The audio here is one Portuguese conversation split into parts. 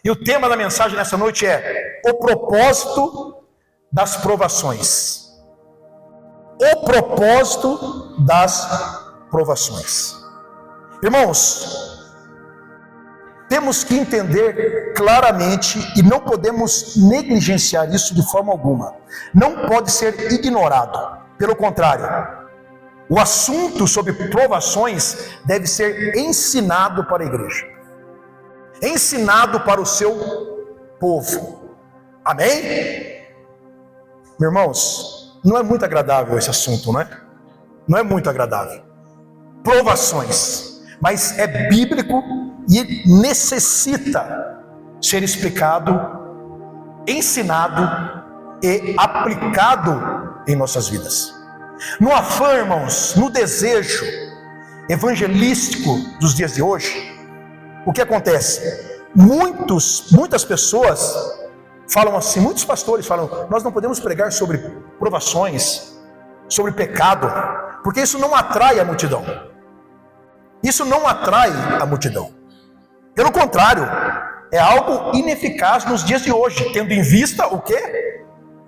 E o tema da mensagem nessa noite é o propósito das provações. O propósito das provações. Irmãos, temos que entender claramente e não podemos negligenciar isso de forma alguma. Não pode ser ignorado. Pelo contrário, o assunto sobre provações deve ser ensinado para a igreja, ensinado para o seu povo. Amém? Meus irmãos, não é muito agradável esse assunto, né? Não é muito agradável. Provações, mas é bíblico e necessita ser explicado, ensinado e aplicado em nossas vidas. No afã, irmãos, no desejo evangelístico dos dias de hoje, o que acontece? Muitas pessoas falam assim, muitos pastores falam, nós não podemos pregar sobre provações, sobre pecado, porque isso não atrai a multidão. Isso não atrai a multidão. Pelo contrário, é algo ineficaz nos dias de hoje, tendo em vista o quê?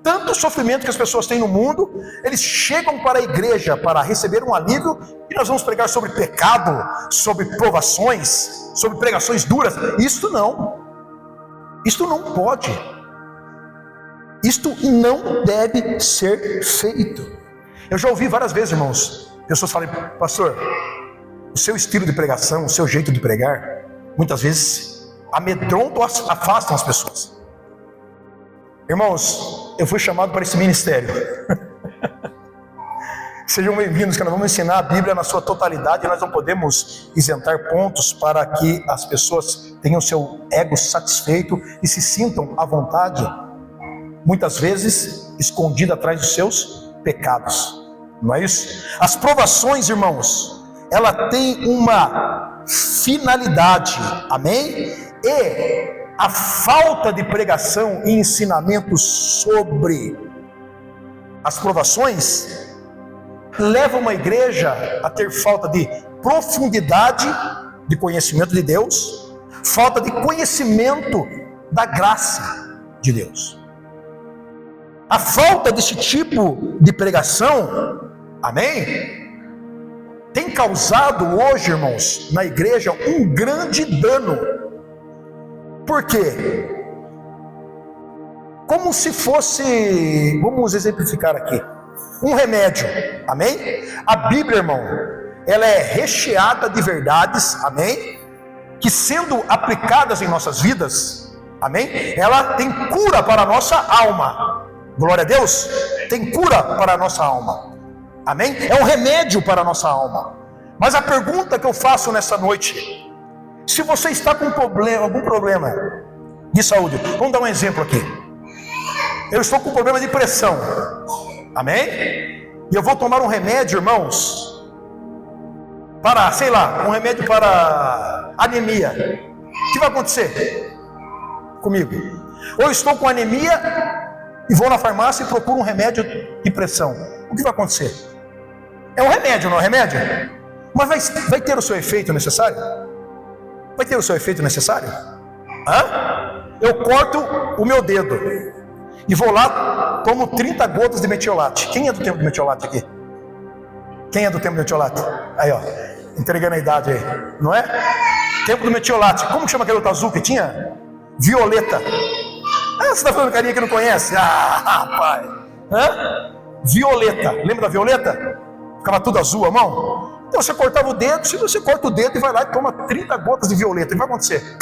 Tanto sofrimento que as pessoas têm no mundo, eles chegam para a igreja para receber um alívio, e nós vamos pregar sobre pecado, sobre provações, sobre pregações duras. Isto não pode, isto não deve ser feito. Eu já ouvi várias vezes, irmãos, pessoas falarem, pastor, o seu estilo de pregação, o seu jeito de pregar, muitas vezes amedrontam, afastam as pessoas. Irmãos, eu fui chamado para esse ministério. Sejam bem-vindos, que nós vamos ensinar a Bíblia na sua totalidade, e nós não podemos isentar pontos para que as pessoas tenham seu ego satisfeito e se sintam à vontade, muitas vezes escondida atrás dos seus pecados. Não é isso? As provações, irmãos, ela tem uma finalidade, amém? E a falta de pregação e ensinamento sobre as provações leva uma igreja a ter falta de profundidade de conhecimento de Deus, falta de conhecimento da graça de Deus. A falta desse tipo de pregação, amém, tem causado hoje, irmãos, na igreja um grande dano. Por quê? Como se fosse, vamos exemplificar aqui, um remédio, amém? A Bíblia, irmão, ela é recheada de verdades, amém? Que sendo aplicadas em nossas vidas, amém? Ela tem cura para a nossa alma. Glória a Deus, tem cura para a nossa alma, amém? É um remédio para a nossa alma. Mas a pergunta que eu faço nessa noite, se você está com algum problema de saúde, vamos dar um exemplo aqui. Eu estou com problema de pressão, amém? E eu vou tomar um remédio, irmãos, para, sei lá, um remédio para anemia. O que vai acontecer comigo? Ou eu estou com anemia e vou na farmácia e procuro um remédio de pressão. O que vai acontecer? É um remédio, não é um remédio? Mas vai ter o seu efeito necessário? Vai ter o seu efeito necessário? Eu corto o meu dedo e vou lá, tomo 30 gotas de metiolate. Quem é do tempo do metiolate aqui? Quem é do tempo do metiolate? Aí, ó, entregando a idade aí, não é? Tempo do metiolate. Como que chama aquele outro azul que tinha? Violeta. Você está falando carinha que não conhece? Rapaz. Violeta. Lembra da violeta? Ficava tudo azul a mão. Então você cortava o dedo, se você corta o dedo e vai lá e toma 30 gotas de violeta, o que vai acontecer?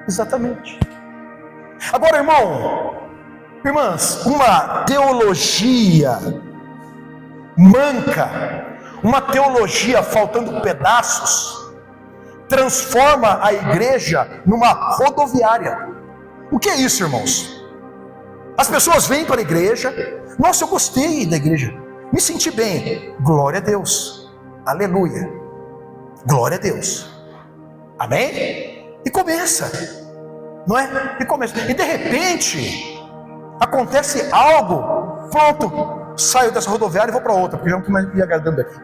Exatamente. Agora, irmãs, uma teologia manca, uma teologia faltando pedaços, transforma a igreja numa rodoviária. O que é isso, irmãos? As pessoas vêm para a igreja, nossa, eu gostei da igreja, me senti bem, glória a Deus, aleluia, glória a Deus, amém? E começa, não é? E de repente acontece algo, pronto, saio dessa rodoviária e vou para outra, porque já não estou mais me agradando aqui.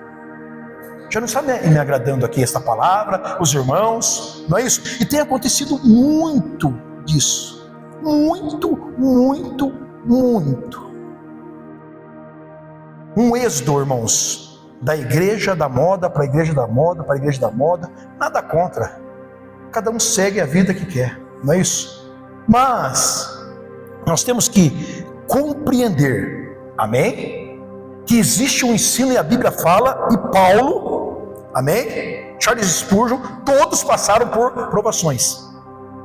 já não está me agradando aqui esta palavra, os irmãos, não é isso? E tem acontecido muito disso, muito. Um êxodo, irmãos, da igreja da moda para a igreja da moda, para a igreja da moda, nada contra, cada um segue a vida que quer, não é isso? Mas nós temos que compreender, amém? Que existe um ensino, e a Bíblia fala, e Paulo, amém? Charles Spurgeon, todos passaram por provações,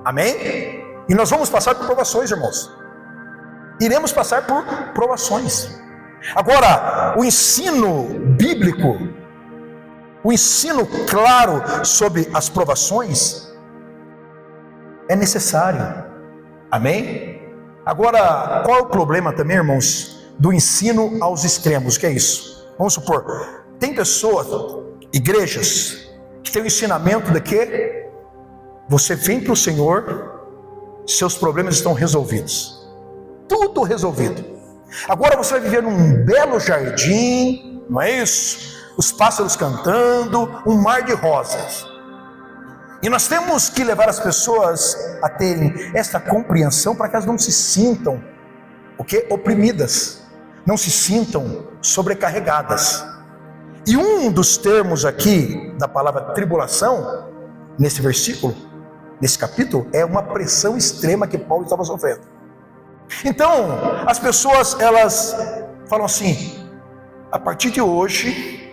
amém? E nós vamos passar por provações, irmãos, iremos passar por provações. Agora, o ensino bíblico, o ensino claro sobre as provações é necessário, amém? Agora, qual é o problema também, irmãos, do ensino aos extremos? O que é isso? Vamos supor, tem pessoas, igrejas, que tem o ensinamento de que você vem para o Senhor, seus problemas estão resolvidos, tudo resolvido. Agora você vai viver num belo jardim, não é isso? Os pássaros cantando, um mar de rosas. E nós temos que levar as pessoas a terem esta compreensão para que elas não se sintam oprimidas, não se sintam sobrecarregadas. E um dos termos aqui da palavra tribulação, nesse versículo, nesse capítulo, é uma pressão extrema que Paulo estava sofrendo. Então, as pessoas, elas falam assim: a partir de hoje,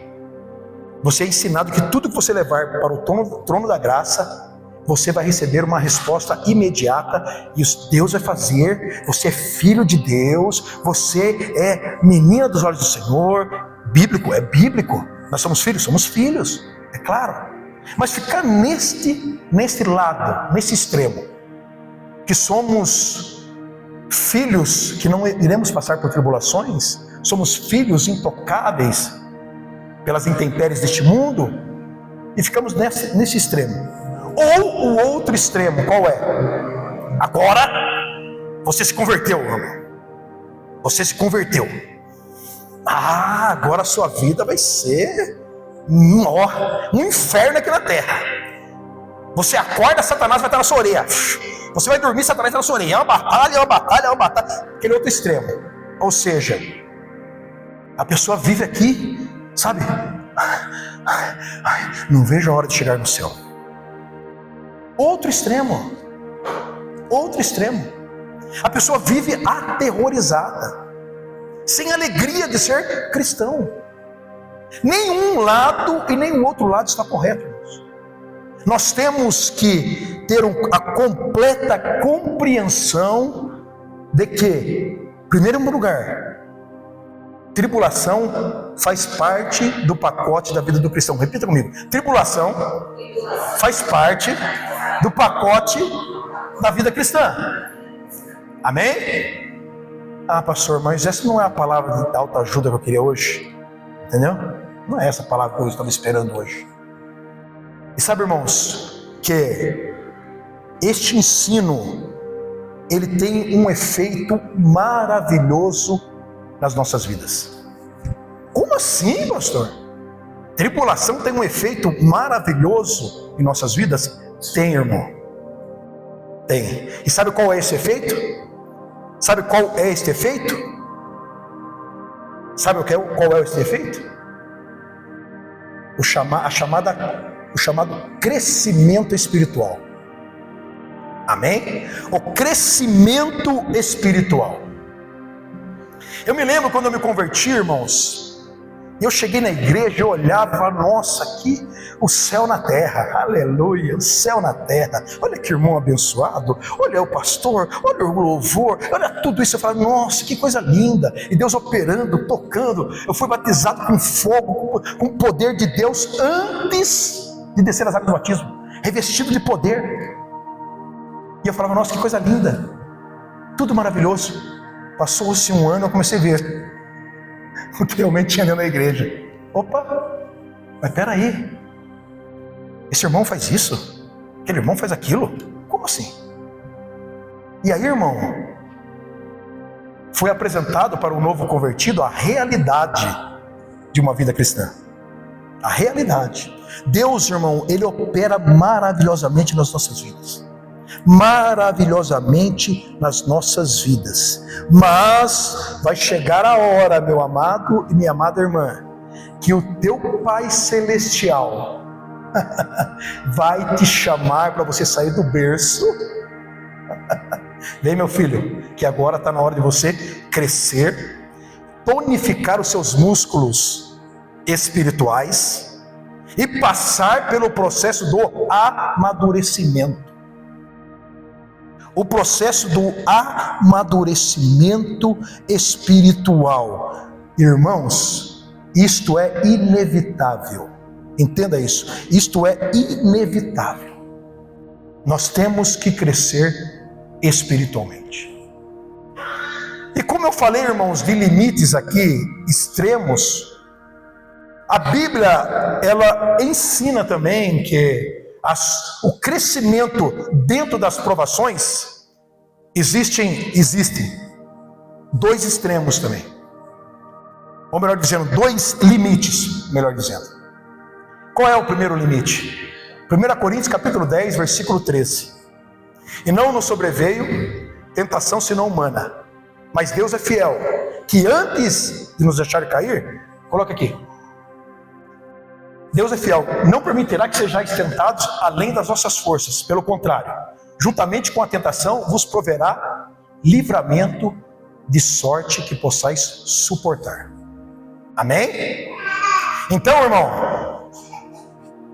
você é ensinado que tudo que você levar para o trono da graça, você vai receber uma resposta imediata, e Deus vai fazer, você é filho de Deus, você é menina dos olhos do Senhor. Bíblico, é bíblico, nós somos filhos, é claro. Mas ficar neste lado, nesse extremo, que somos filhos que não iremos passar por tribulações, somos filhos intocáveis pelas intempéries deste mundo, e ficamos nesse extremo. Ou o outro extremo, qual é? Agora você se converteu, irmão. Você se converteu. Agora a sua vida vai ser um inferno aqui na terra. Você acorda, Satanás vai estar na sua orelha. Você vai dormir, Satanás está na sua orelha. É uma batalha. Aquele outro extremo. Ou seja, a pessoa vive aqui, sabe? Não vejo a hora de chegar no céu. Outro extremo. A pessoa vive aterrorizada, sem alegria de ser cristão. Nenhum lado e nenhum outro lado está correto. Nós temos que ter a completa compreensão de que, em primeiro lugar, tribulação faz parte do pacote da vida do cristão. Repita comigo: tribulação faz parte do pacote da vida cristã. Amém? Pastor, mas essa não é a palavra de autoajuda que eu queria hoje. Entendeu? Não é essa palavra que eu estava esperando hoje. E sabe, irmãos, que este ensino, ele tem um efeito maravilhoso nas nossas vidas. Como assim, pastor? Tribulação tem um efeito maravilhoso em nossas vidas? Tem, irmão. Tem. E sabe qual é esse efeito? Sabe qual é este efeito? Sabe qual é esse efeito? O chamado crescimento espiritual. Amém? O crescimento espiritual. Eu me lembro quando eu me converti, irmãos, eu cheguei na igreja, eu olhava e falava: nossa, aqui o céu na terra, aleluia, o céu na terra, olha que irmão abençoado, olha o pastor, olha o louvor, olha tudo isso. Eu falava: nossa, que coisa linda, e Deus operando, tocando. Eu fui batizado com fogo, com o poder de Deus, antes de descer as águas do batismo, revestido de poder. E eu falava: nossa, que coisa linda, tudo maravilhoso. Passou-se um ano, eu comecei a ver o que realmente tinha dentro da igreja. Opa, mas peraí, esse irmão faz isso, aquele irmão faz aquilo, como assim? E aí, irmão, foi apresentado para o novo convertido a realidade de uma vida cristã. A realidade. Deus, irmão, Ele opera maravilhosamente nas nossas vidas. Maravilhosamente nas nossas vidas. Mas vai chegar a hora, meu amado e minha amada irmã, que o teu Pai Celestial vai te chamar para você sair do berço. Vem, meu filho, que agora está na hora de você crescer, tonificar os seus músculos espirituais e passar pelo processo do amadurecimento. O processo do amadurecimento espiritual. Irmãos, isto é inevitável. Entenda isso. Isto é inevitável. Nós temos que crescer espiritualmente. E como eu falei, irmãos, de limites aqui extremos, a Bíblia, ela ensina também que o crescimento dentro das provações existem dois extremos também. Ou melhor dizendo, dois limites, melhor dizendo. Qual é o primeiro limite? 1 Coríntios capítulo 10, versículo 13. E não nos sobreveio tentação senão humana, mas Deus é fiel, que antes de nos deixar cair, coloca aqui, Deus é fiel, não permitirá que sejais tentados além das vossas forças, pelo contrário, juntamente com a tentação vos proverá livramento, de sorte que possais suportar. Amém? Então, irmão,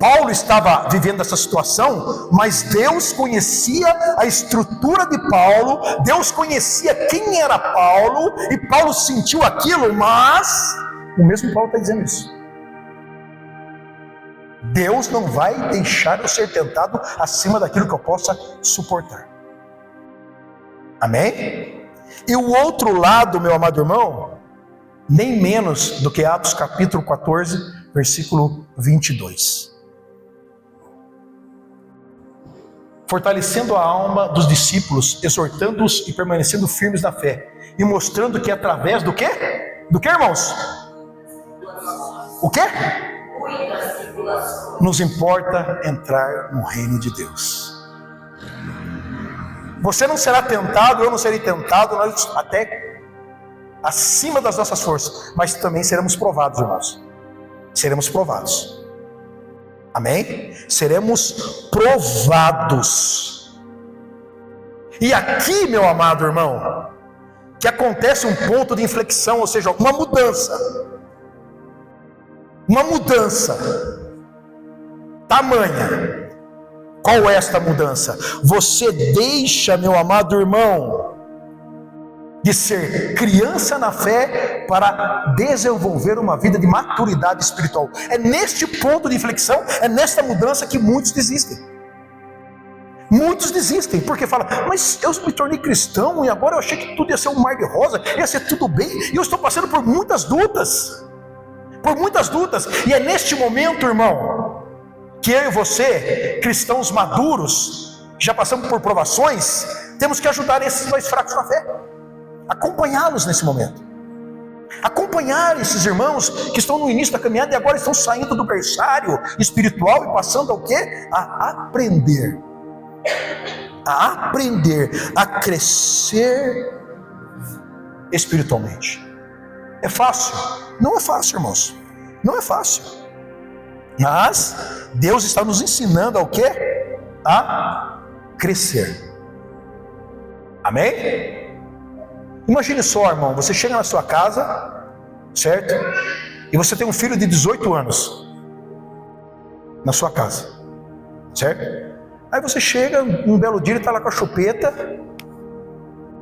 Paulo estava vivendo essa situação, mas Deus conhecia a estrutura de Paulo, Deus conhecia quem era Paulo, e Paulo sentiu aquilo, mas o mesmo Paulo está dizendo isso. Deus não vai deixar eu ser tentado acima daquilo que eu possa suportar. Amém? E o outro lado, meu amado irmão, nem menos do que Atos capítulo 14, versículo 22. Fortalecendo a alma dos discípulos, exortando-os e permanecendo firmes na fé, e mostrando que através do quê? Do que, irmãos? O quê? Nos importa entrar no reino de Deus. Você não será tentado, eu não serei tentado, nós até acima das nossas forças, mas também seremos provados, irmãos. Seremos provados. Amém? Seremos provados. E aqui, meu amado irmão, que acontece um ponto de inflexão, ou seja, uma mudança. Uma mudança tamanha. Qual é esta mudança? Você deixa, meu amado irmão, de ser criança na fé para desenvolver uma vida de maturidade espiritual. É neste ponto de inflexão, é nesta mudança que muitos desistem. Muitos desistem, porque falam, mas eu me tornei cristão e agora eu achei que tudo ia ser um mar de rosa, ia ser tudo bem, e eu estou passando por muitas lutas. Por muitas lutas, e é neste momento, irmão, que eu e você, cristãos maduros, já passamos por provações, temos que ajudar esses mais fracos na fé, acompanhá-los nesse momento, acompanhar esses irmãos que estão no início da caminhada e agora estão saindo do berçário espiritual e passando ao quê? A aprender, a crescer espiritualmente. É fácil? Não é fácil, irmãos. Não é fácil. Mas Deus está nos ensinando ao quê? A crescer. Amém? Imagine só, irmão, você chega na sua casa, certo? E você tem um filho de 18 anos na sua casa, certo? Aí você chega, um belo dia, ele está lá com a chupeta,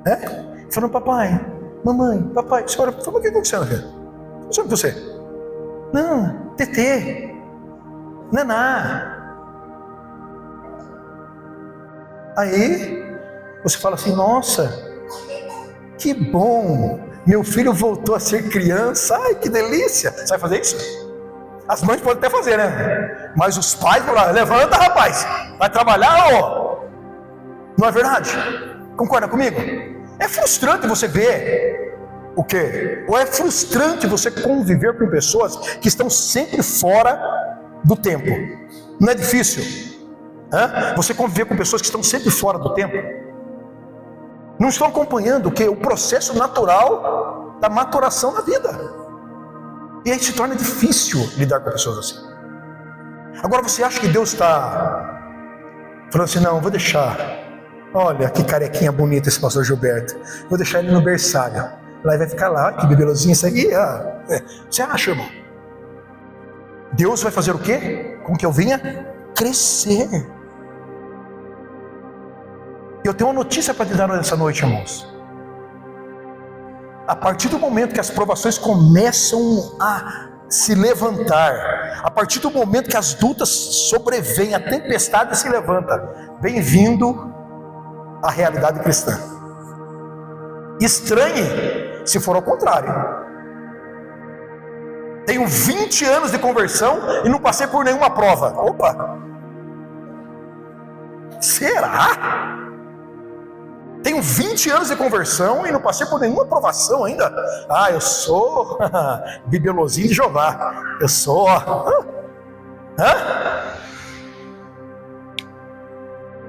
né? Falando, papai, mamãe, papai, senhora, o que está acontecendo aqui? O que está acontecendo com você? Não, tetê, naná. Aí você fala assim, nossa, que bom, meu filho voltou a ser criança, ai que delícia. Você vai fazer isso? As mães podem até fazer, né? Mas os pais vão lá, levanta rapaz, vai trabalhar, ó. Não é verdade? Concorda comigo? É frustrante você ver o quê? Ou é frustrante você conviver com pessoas que estão sempre fora do tempo? Não é difícil? Você conviver com pessoas que estão sempre fora do tempo? Não estão acompanhando o quê? O processo natural da maturação da vida. E aí se torna difícil lidar com pessoas assim. Agora você acha que Deus está falando assim, não, vou deixar, olha que carequinha bonita esse pastor Gilberto, vou deixar ele no berçário, lá ele vai ficar lá, que bebelozinho isso aqui, Você acha, irmão? Deus vai fazer o quê? Com que eu venha crescer. Eu tenho uma notícia para te dar nessa noite, irmãos. A partir do momento que as provações começam a se levantar, a partir do momento que as lutas sobrevêm, a tempestade se levanta, bem-vindo à realidade cristã. Estranhe se for ao contrário. Tenho 20 anos de conversão e não passei por nenhuma prova. Opa! Será? Tenho 20 anos de conversão e não passei por nenhuma aprovação ainda. Eu sou bibelozinho de Jeová. Eu sou.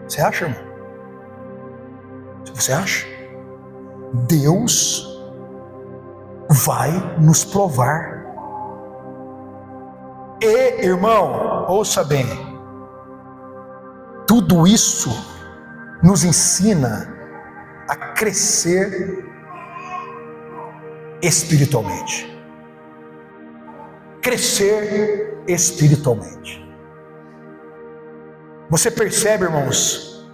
Você acha, irmão? Você acha? Deus vai nos provar. E, irmão, ouça bem. Tudo isso nos ensina a crescer espiritualmente. Crescer espiritualmente. Você percebe, irmãos,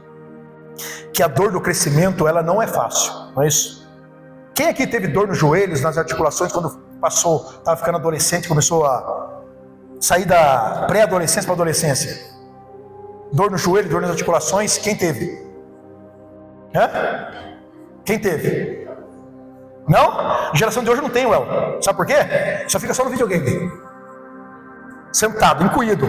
que a dor do crescimento, ela não é fácil, não é isso? Quem aqui teve dor nos joelhos, nas articulações, quando estava ficando adolescente, começou a sair da pré-adolescência para a adolescência? Dor no joelho, dor nas articulações, quem teve? Quem teve? Não? A geração de hoje não tem, Well. Sabe por quê? Só fica só no videogame, sentado, encolhido.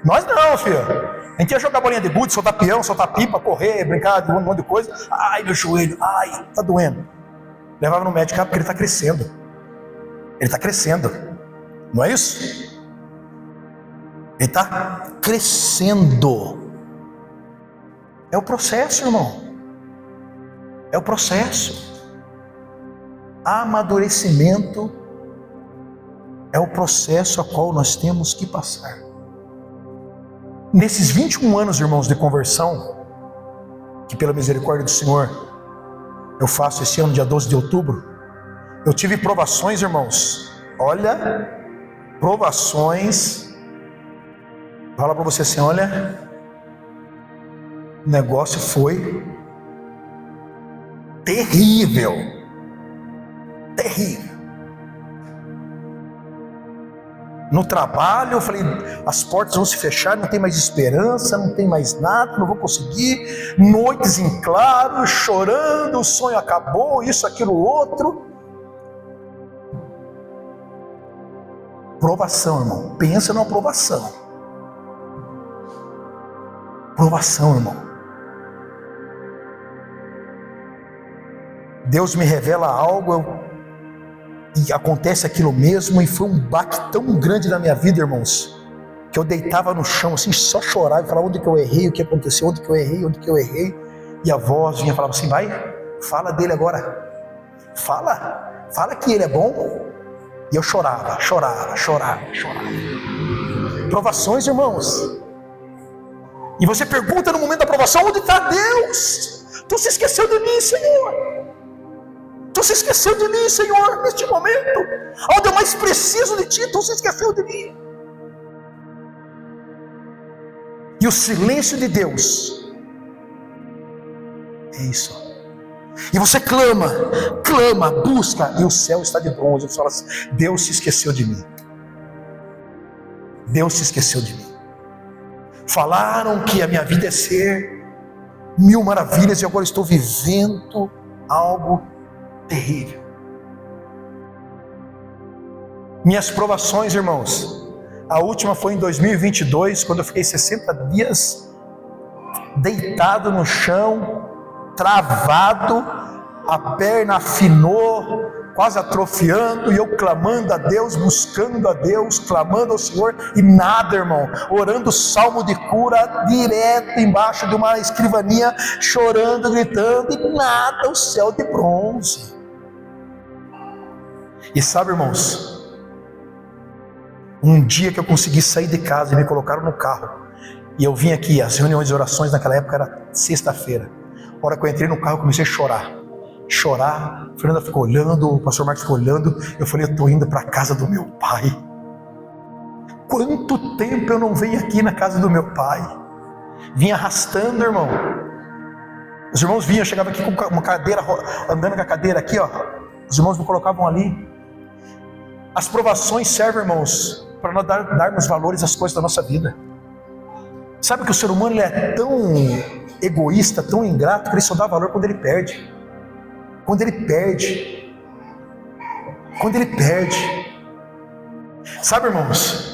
Nós não, filho. A gente ia jogar bolinha de gude, soltar peão, soltar pipa, correr, brincar de um monte de coisa. Ai, meu joelho, ai, tá doendo. Levava no médico, porque ele está crescendo. Ele está crescendo. Não é isso? Ele está crescendo. É o processo, irmão. É o processo. Amadurecimento é o processo a qual nós temos que passar. Nesses 21 anos, irmãos, de conversão, que pela misericórdia do Senhor eu faço esse ano, dia 12 de outubro, eu tive provações, irmãos. Olha, provações. Fala para você assim, olha, o negócio foi terrível. Terrível. No trabalho eu falei, as portas vão se fechar, não tem mais esperança, não tem mais nada, não vou conseguir. Noites em claro, chorando, o sonho acabou, isso, aquilo, outro. Provação, irmão. Pensa numa provação. Provação, irmão. Deus me revela algo, e acontece aquilo mesmo, e foi um baque tão grande na minha vida, irmãos, que eu deitava no chão assim, só chorava e falava onde que eu errei, o que aconteceu, onde que eu errei, e a voz vinha e falava assim, vai, fala dele agora, fala que ele é bom. E eu chorava. Provações, irmãos. E você pergunta no momento da provação, onde está Deus? Tu se esqueceu de mim, Senhor. Tu se esqueceu de mim, Senhor, neste momento. Onde eu mais preciso de ti, tu se esqueceu de mim. E o silêncio de Deus é isso. E você clama, busca, e o céu está de bronze. Você fala assim, Deus se esqueceu de mim. Deus se esqueceu de mim. Falaram que a minha vida é ser mil maravilhas, e agora estou vivendo algo terrível. Minhas provações, irmãos, a última foi em 2022, quando eu fiquei 60 dias deitado no chão, travado, a perna afinou, quase atrofiando, e eu clamando a Deus, buscando a Deus, clamando ao Senhor, e nada, irmão, orando salmo de cura, direto embaixo de uma escrivaninha, chorando, gritando, e nada, o céu de bronze. E sabe, irmãos, um dia que eu consegui sair de casa e me colocaram no carro, e eu vim aqui, as reuniões de orações naquela época era sexta-feira. A hora que eu entrei no carro, eu comecei a chorar. A Fernanda ficou olhando, o pastor Marcos ficou olhando. Eu falei, eu estou indo para a casa do meu pai. Quanto tempo eu não venho aqui na casa do meu pai? Vim arrastando, irmão. Os irmãos vinham, eu chegava aqui com uma cadeira, andando com a cadeira aqui, ó. Os irmãos me colocavam ali. As provações servem, irmãos, para nós darmos valores às coisas da nossa vida. Sabe que o ser humano ele é tão egoísta, tão ingrato, que ele só dá valor quando ele perde. Quando ele perde. Sabe, irmãos,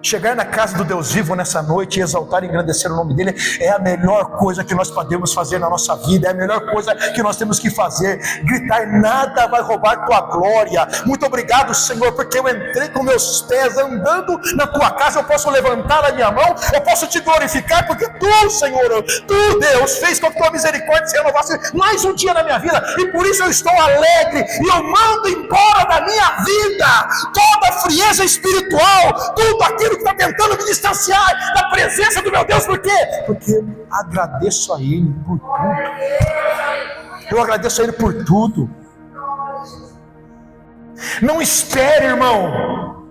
chegar na casa do Deus vivo nessa noite e exaltar e engrandecer o nome dele é a melhor coisa que nós podemos fazer na nossa vida, é a melhor coisa que nós temos que fazer. Gritar, nada vai roubar tua glória. Muito obrigado, Senhor, porque eu entrei com meus pés andando na tua casa. Eu posso levantar a minha mão, eu posso te glorificar, porque tu, Senhor, tu, Deus, fez com que tua misericórdia se renovasse mais um dia na minha vida, e por isso eu estou alegre, e eu mando embora da minha vida toda a frieza espiritual, tudo aquilo que está tentando me distanciar da presença do meu Deus. Por quê? Porque eu agradeço a Ele por tudo. Eu agradeço a Ele por tudo. Não espere, irmão,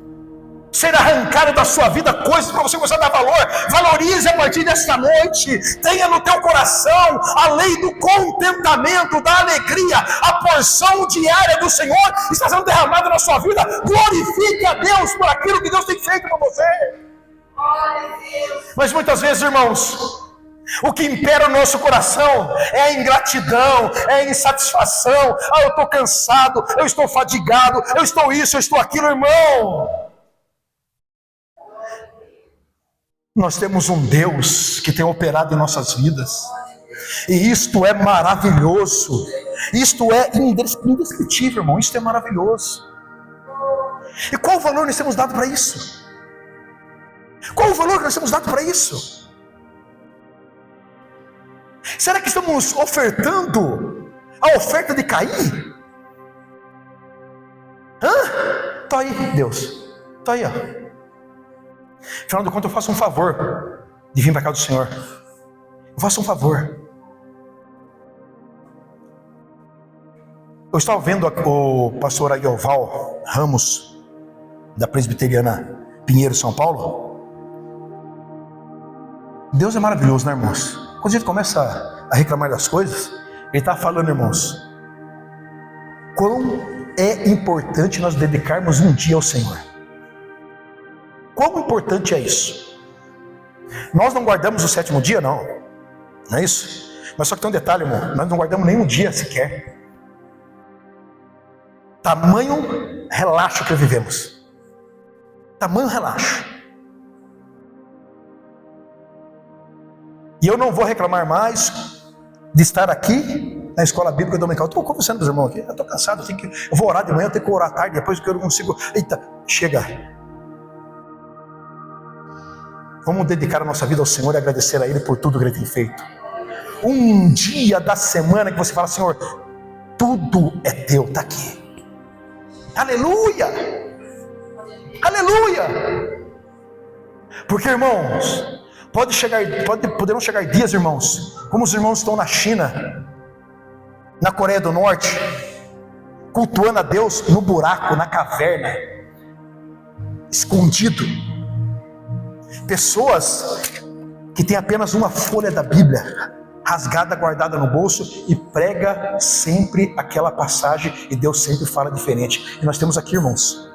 ser arrancado da sua vida coisas para você começar a dar valor. Valorize a partir desta noite. Tenha no teu coração a lei do contentamento, da alegria. A porção diária do Senhor está sendo derramada na sua vida. Glorifique a Deus por aquilo que Deus tem feito para você. Mas muitas vezes, irmãos, o que impera o nosso coração é a ingratidão, é a insatisfação. Eu estou cansado, eu estou fadigado, eu estou isso, eu estou aquilo, irmão. Nós temos um Deus que tem operado em nossas vidas, e isto é maravilhoso, isto é indescritível, irmão, isto é maravilhoso. E qual o valor nós temos dado para isso? Qual o valor que nós temos dado para isso? Será que estamos ofertando a oferta de Caim? Está aí, Deus, está aí, ó. Afinal de contas, eu faço um favor de vir para cá do Senhor. Eu faço um favor. Eu estava vendo o pastor Aguioval Ramos, da Presbiteriana Pinheiro, São Paulo. Deus é maravilhoso, né, irmãos? Quando a gente começa a reclamar das coisas, ele está falando, irmãos, quão é importante nós dedicarmos um dia ao Senhor. Quão importante é isso? Nós não guardamos o sétimo dia, não é isso? Mas só que tem um detalhe, irmão, nós não guardamos nem um dia sequer. Tamanho relaxo que vivemos. Tamanho relaxo. E eu não vou reclamar mais de estar aqui na escola bíblica dominical. Eu estou conversando com os irmãos aqui, eu estou cansado, eu vou orar de manhã, eu tenho que orar à tarde, depois que eu não consigo. Eita, chega. Vamos dedicar a nossa vida ao Senhor e agradecer a Ele por tudo que Ele tem feito. Um dia da semana que você fala, Senhor, tudo é teu, está aqui. Aleluia! Aleluia! Porque, irmãos, poderão chegar dias, irmãos, como os irmãos estão na China, na Coreia do Norte, cultuando a Deus no buraco, na caverna, escondido. Pessoas que têm apenas uma folha da Bíblia rasgada, guardada no bolso, e prega sempre aquela passagem, e Deus sempre fala diferente. E nós temos aqui, irmãos,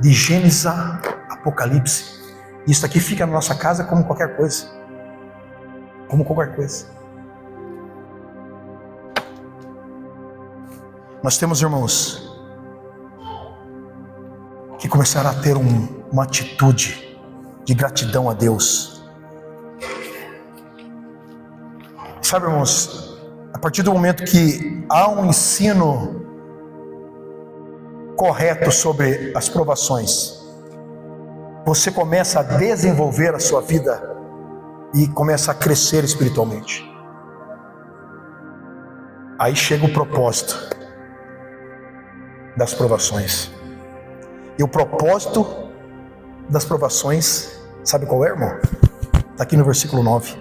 de Gênesis a Apocalipse. Isso aqui fica na nossa casa como qualquer coisa. Como qualquer coisa. Nós temos, irmãos, que começaram a ter uma atitude de gratidão a Deus. Sabe, irmãos, a partir do momento que há um ensino correto sobre as provações, você começa a desenvolver a sua vida e começa a crescer espiritualmente. Aí chega o propósito das provações. E o propósito das provações, sabe qual é, irmão? Está aqui no versículo 9.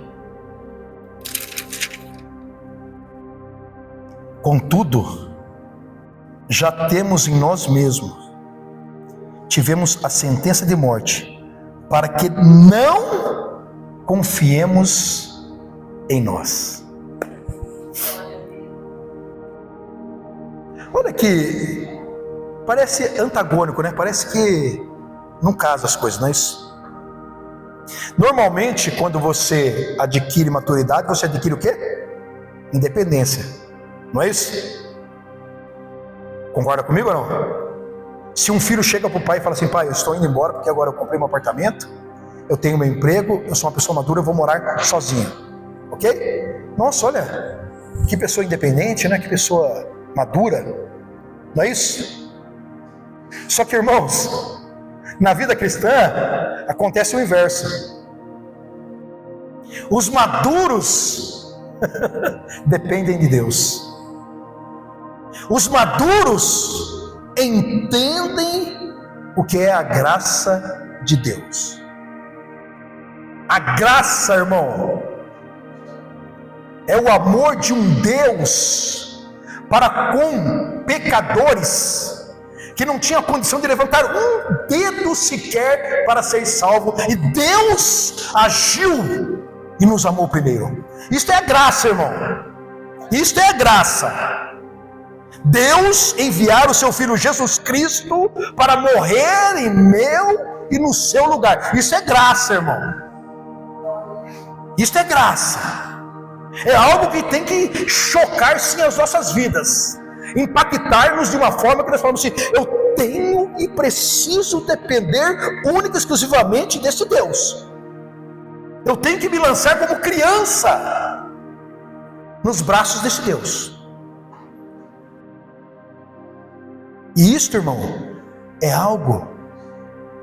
Contudo, já temos em nós mesmos, tivemos a sentença de morte, para que não confiemos em nós. Olha que parece antagônico, né? Parece que não casa as coisas, não é isso? Normalmente, quando você adquire maturidade, você adquire o quê? Independência, não é isso? Concorda comigo ou não? Se um filho chega para o pai e fala assim: pai, eu estou indo embora porque agora eu comprei um apartamento, eu tenho meu emprego, eu sou uma pessoa madura, eu vou morar sozinho, ok? Nossa, olha, que pessoa independente, né? Que pessoa madura, não é isso? Só que, irmãos, na vida cristã acontece o inverso. Os maduros dependem de Deus. Os maduros entendem o que é a graça de Deus. A graça, irmão, é o amor de um Deus para com pecadores que não tinha condição de levantar um dedo sequer para ser salvo, e Deus agiu e nos amou primeiro. Isto é a graça, irmão. Isto é a graça. Deus enviar o seu Filho Jesus Cristo para morrer em meu e no seu lugar. Isso é graça, irmão. Isso é graça. É algo que tem que chocar sim as nossas vidas, impactar-nos de uma forma que nós falamos assim: eu tenho e preciso depender única e exclusivamente desse Deus. Eu tenho que me lançar como criança nos braços desse Deus. E isto, irmão, é algo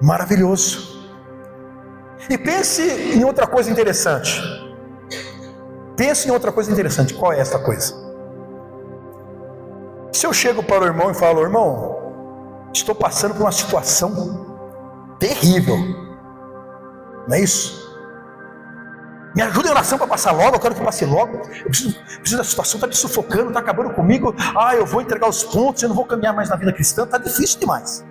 maravilhoso. E pense em outra coisa interessante. Pense em outra coisa interessante. Qual é essa coisa? Se eu chego para o irmão e falo: irmão, estou passando por uma situação terrível, não é isso? Me ajuda em oração para passar logo, eu quero que passe logo. Eu preciso da situação, está me sufocando, está acabando comigo. Eu vou entregar os pontos, eu não vou caminhar mais na vida cristã, está difícil demais.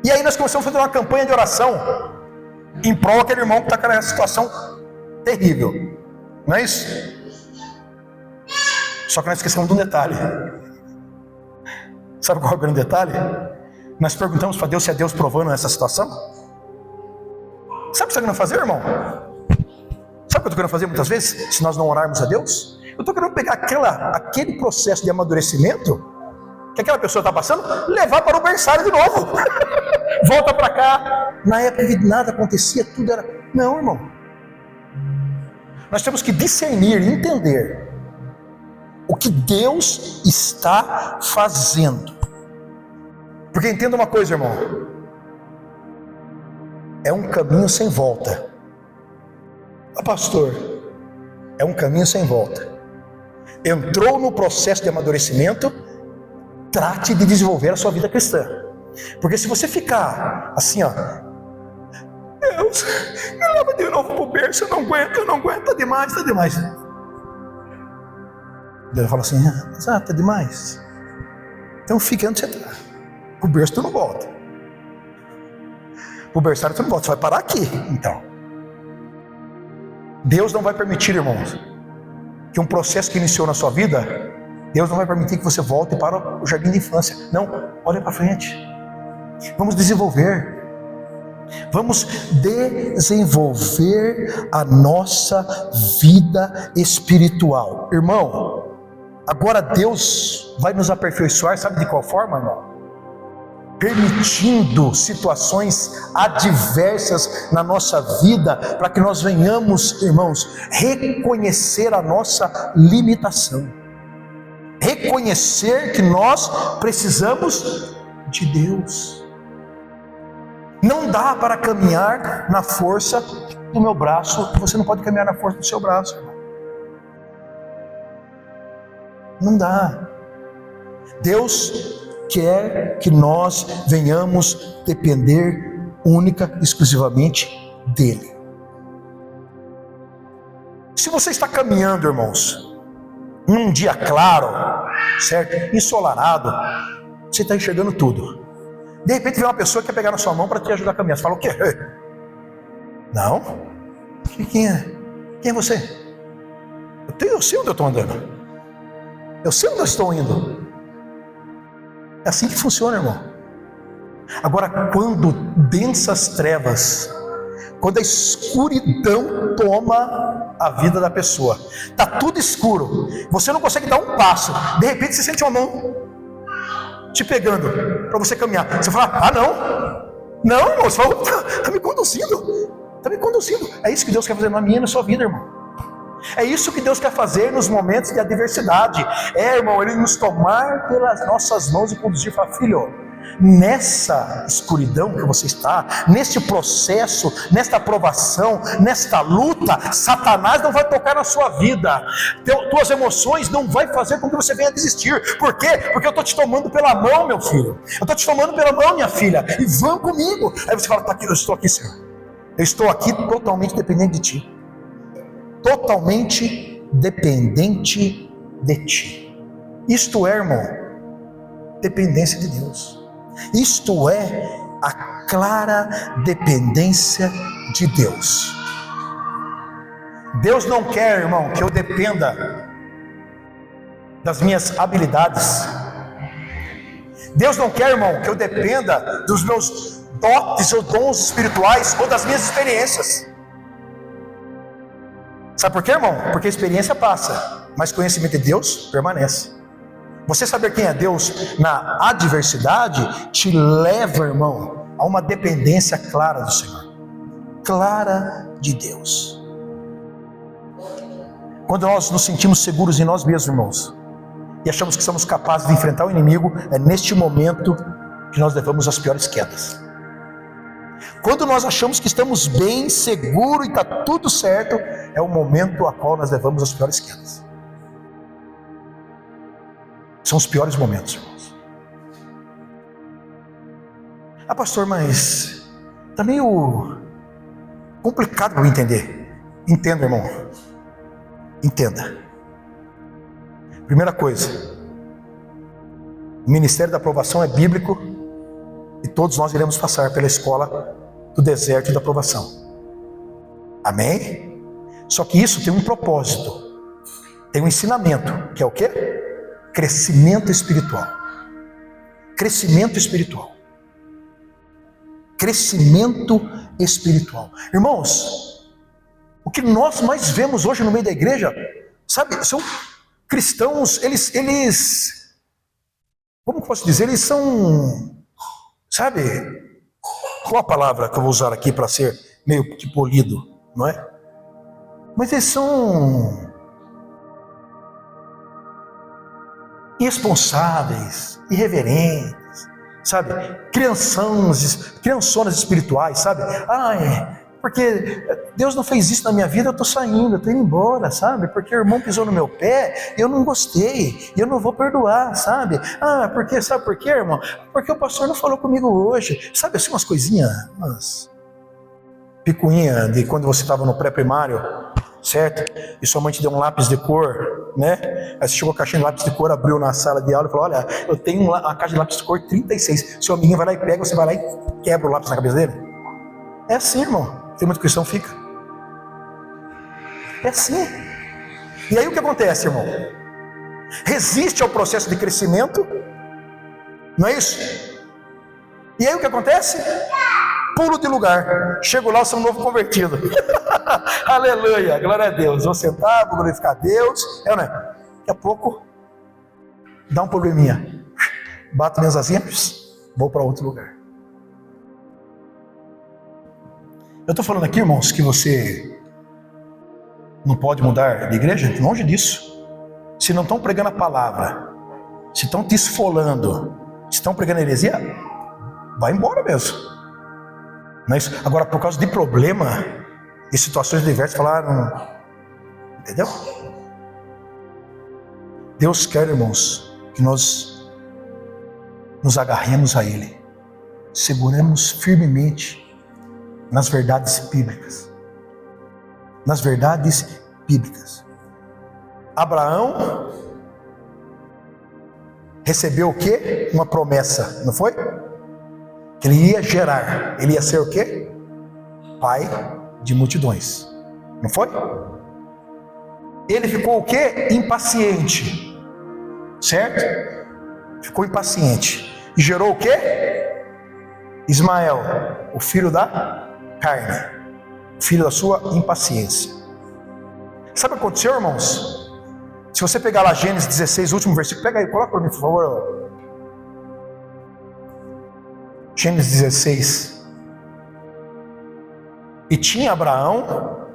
E aí nós começamos a fazer uma campanha de oração em prol daquele irmão que está nessa situação terrível, não é isso? Só que nós esquecemos de um detalhe. Sabe qual é o grande detalhe? Nós perguntamos para Deus se é Deus provando essa situação. Sabe o que você está querendo fazer, irmão? Sabe o que eu estou querendo fazer muitas vezes? Se nós não orarmos a Deus, eu estou querendo pegar aquele processo de amadurecimento que aquela pessoa está passando, levar para o berçário de novo. Volta para cá. Na época que nada acontecia, tudo era... Não, irmão. Nós temos que discernir, entender o que Deus está fazendo. Porque entenda uma coisa, irmão: é um caminho sem volta. Pastor, é um caminho sem volta. Entrou no processo de amadurecimento, trate de desenvolver a sua vida cristã. Porque se você ficar assim, Deus, me leva de novo para o berço, eu não aguento, está demais. Deus fala assim: está demais. Então fica onde você está. O berço tu não volta. O berçário tu não volta, você vai parar aqui, então. Deus não vai permitir, irmãos, que um processo que iniciou na sua vida, Deus não vai permitir que você volte para o jardim de infância. Não, olha para frente. Vamos desenvolver. Vamos desenvolver a nossa vida espiritual. Irmão, agora Deus vai nos aperfeiçoar, sabe de qual forma, irmão? Permitindo situações adversas na nossa vida, para que nós venhamos, irmãos, reconhecer a nossa limitação, reconhecer que nós precisamos de Deus. Não dá para caminhar na força do meu braço. Você não pode caminhar na força do seu braço, irmão. Não dá. Deus quer que nós venhamos depender única e exclusivamente dele. Se você está caminhando, irmãos, num dia claro, certo? Ensolarado, você está enxergando tudo. De repente vem uma pessoa que quer pegar na sua mão para te ajudar a caminhar. Você fala o quê? Não? Quem é? Quem é você? Eu sei onde eu estou andando. Eu sei onde eu estou indo. É assim que funciona, irmão. Agora, quando densas trevas, quando a escuridão toma a vida da pessoa, está tudo escuro, você não consegue dar um passo, de repente você sente uma mão te pegando para você caminhar. Você fala, não, irmão, você fala, está me conduzindo. É isso que Deus quer fazer na minha e na sua vida, irmão. É isso que Deus quer fazer nos momentos de adversidade. Irmão, Ele nos tomar pelas nossas mãos e conduzir. Fala, filho, nessa escuridão que você está, neste processo, nesta provação, nesta luta, Satanás não vai tocar na sua vida. Tuas emoções não vai fazer com que você venha desistir. Por quê? Porque eu estou te tomando pela mão, meu filho. Eu estou te tomando pela mão, minha filha. E vão comigo. Aí você fala, eu estou aqui, Senhor. Eu estou aqui totalmente dependente de Ti. Totalmente dependente de Ti. Isto é, irmão, dependência de Deus. Isto é a clara dependência de Deus. Deus não quer, irmão, que eu dependa das minhas habilidades. Deus não quer, irmão, que eu dependa dos meus dotes ou dons espirituais ou das minhas experiências. Sabe por quê, irmão? Porque a experiência passa, mas conhecimento de Deus permanece. Você saber quem é Deus na adversidade te leva, irmão, a uma dependência clara do Senhor, clara de Deus. Quando nós nos sentimos seguros em nós mesmos, irmãos, e achamos que somos capazes de enfrentar o inimigo, é neste momento que nós levamos as piores quedas. Quando nós achamos que estamos bem, seguro e está tudo certo, é o momento a qual nós levamos as piores quedas. São os piores momentos, irmãos. Pastor, mas está meio complicado para eu entender. Entenda, irmão. Entenda. Primeira coisa, o ministério da aprovação é bíblico e todos nós iremos passar pela escola do deserto da aprovação. Amém? Só que isso tem um propósito, tem um ensinamento, que é o quê? Crescimento espiritual. Crescimento espiritual. Crescimento espiritual. Irmãos, o que nós mais vemos hoje no meio da igreja, sabe, são cristãos, eles como posso dizer, eles são, sabe, qual a palavra que eu vou usar aqui para ser meio que polido, não é? Mas eles são irresponsáveis, irreverentes, sabe? Criançonas espirituais, sabe? Porque Deus não fez isso na minha vida, eu estou saindo, eu estou indo embora, sabe? Porque o irmão pisou no meu pé, eu não gostei, eu não vou perdoar, sabe? Sabe por quê, irmão? Porque o pastor não falou comigo hoje, sabe assim umas coisinhas, umas picuinha de quando você estava no pré-primário, certo? E sua mãe te deu um lápis de cor, né? Aí você chegou a caixinha de lápis de cor, abriu na sala de aula e falou, olha, eu tenho uma caixa de lápis de cor 36, seu amiguinho vai lá e pega, você vai lá e quebra o lápis na cabeça dele. É assim, irmão. Tem muito cristão fica. É assim. E aí o que acontece, irmão? Resiste ao processo de crescimento, não é isso? E aí o que acontece? Pulo de lugar. Chego lá, eu sou um novo convertido. Aleluia, glória a Deus. Vou sentar, vou glorificar a Deus. Né? Daqui a pouco, dá um probleminha. Bato minhas asinhas, vou para outro lugar. Eu estou falando aqui, irmãos, que você não pode mudar de igreja? Longe disso. Se não estão pregando a palavra, se estão te esfolando, Estão pregando heresia? Vai embora mesmo. Não é isso? Agora, por causa de problema e situações diversas, falaram, entendeu? Deus quer, irmãos, que nós nos agarremos a Ele, seguremos firmemente nas verdades bíblicas. Nas verdades bíblicas. Abraão recebeu o quê? Uma promessa, não foi? Que ele ia gerar, ele ia ser o quê? Pai de multidões, não foi? Ele ficou o quê? Impaciente, certo? Ficou impaciente e gerou o quê? Ismael, o filho da carne, filho da sua impaciência. Sabe o que aconteceu, irmãos? Se você pegar lá Gênesis 16, último versículo, pega aí, coloca para mim, por favor. Gênesis 16. E tinha Abraão.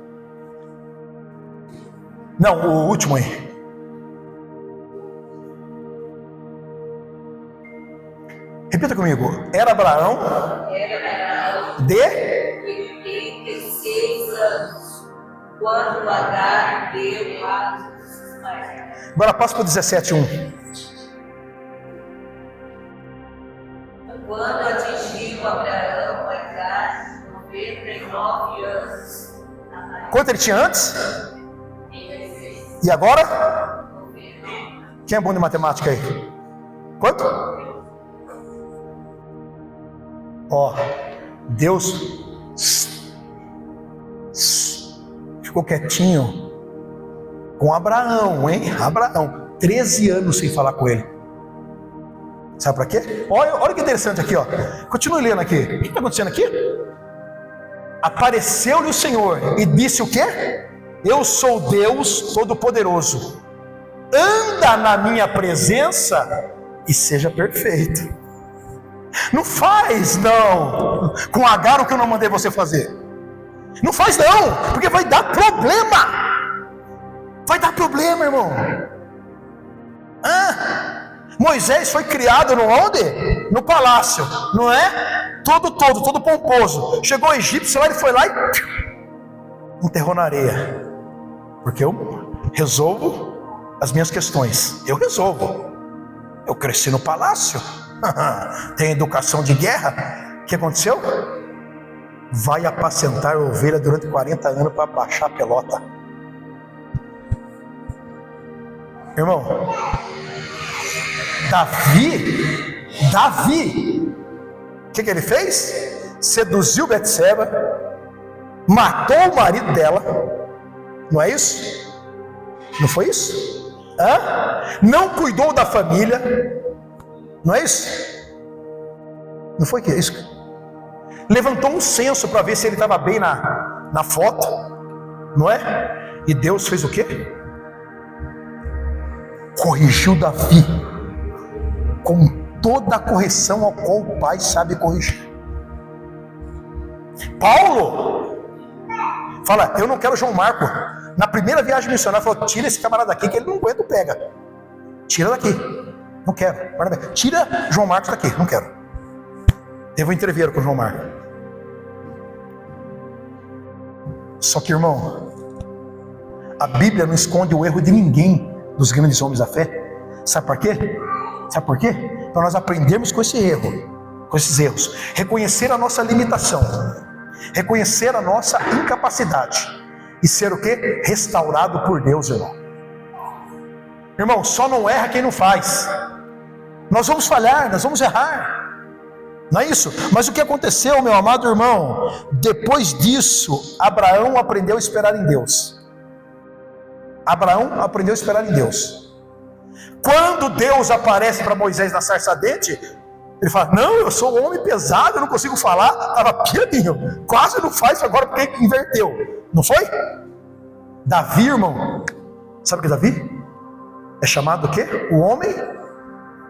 Não, o último aí. Repita comigo. Era Abraão de 86 anos, quando Agar deu a Ismael. Agora passa para o 17:1. Quando atingiu Abraão a idade de 99 anos. Quanto ele tinha antes? 86. E agora? Quem é bom de matemática aí? Quanto? Ó, Deus ficou quietinho com Abraão, hein? Abraão, 13 anos sem falar com ele. Sabe para quê? Olha que interessante aqui, ó. Continue lendo aqui. O que está acontecendo aqui? Apareceu-lhe o Senhor e disse o quê? Eu sou Deus Todo-Poderoso. Anda na minha presença e seja perfeito. Não faz não com Agar o que eu não mandei você fazer. Não faz não, porque vai dar problema. Vai dar problema, irmão. Moisés foi criado no onde? No palácio, não é? Todo pomposo. Chegou o egípcio lá, ele foi lá e enterrou na areia. Porque eu resolvo as minhas questões. Eu resolvo. Eu cresci no palácio. Tem educação de guerra. O que aconteceu? Vai apacentar ovelha durante 40 anos para baixar a pelota. Irmão, Davi, o que ele fez? Seduziu Betseba, matou o marido dela, não é isso? Não foi isso? Não cuidou da família, não é isso? Não foi isso? Levantou um censo para ver se ele estava bem na foto, não é? E Deus fez o quê? Corrigiu Davi com toda a correção ao qual o pai sabe corrigir. Paulo fala, eu não quero João Marco. Na primeira viagem missionária, falou, tira esse camarada daqui que ele não aguenta o pega. Tira daqui, não quero. Tira João Marcos daqui, não quero. Teve um entreveiro com o João Marco. Só que, irmão, a Bíblia não esconde o erro de ninguém dos grandes homens da fé. Sabe por quê? Sabe por quê? Para nós aprendermos com esse erro, com esses erros, reconhecer a nossa limitação, reconhecer a nossa incapacidade e ser o quê? Restaurado por Deus, irmão. Irmão, só não erra quem não faz. Nós vamos falhar, nós vamos errar, não é isso? Mas o que aconteceu, meu amado irmão? Depois disso, Abraão aprendeu a esperar em Deus. Abraão aprendeu a esperar em Deus. Quando Deus aparece para Moisés na sarça ardente, ele fala, não, eu sou um homem pesado, eu não consigo falar. Estava pianinho, quase não faz agora porque inverteu, não foi? Davi, irmão, sabe o que é Davi? É chamado o quê? O homem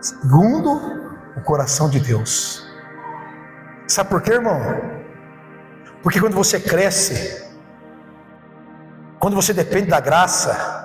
segundo o coração de Deus. Sabe por quê, irmão? Porque quando você cresce, quando você depende da graça,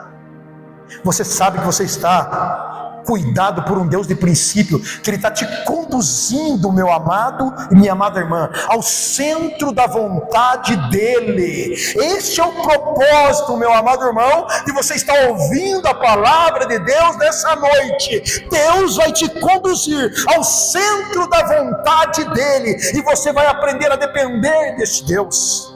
você sabe que você está cuidado por um Deus de princípio, que Ele está te conduzindo, meu amado e minha amada irmã, ao centro da vontade dEle. Este é o propósito, meu amado irmão, de você estar ouvindo a palavra de Deus nessa noite. Deus vai te conduzir ao centro da vontade dEle, e você vai aprender a depender desse Deus.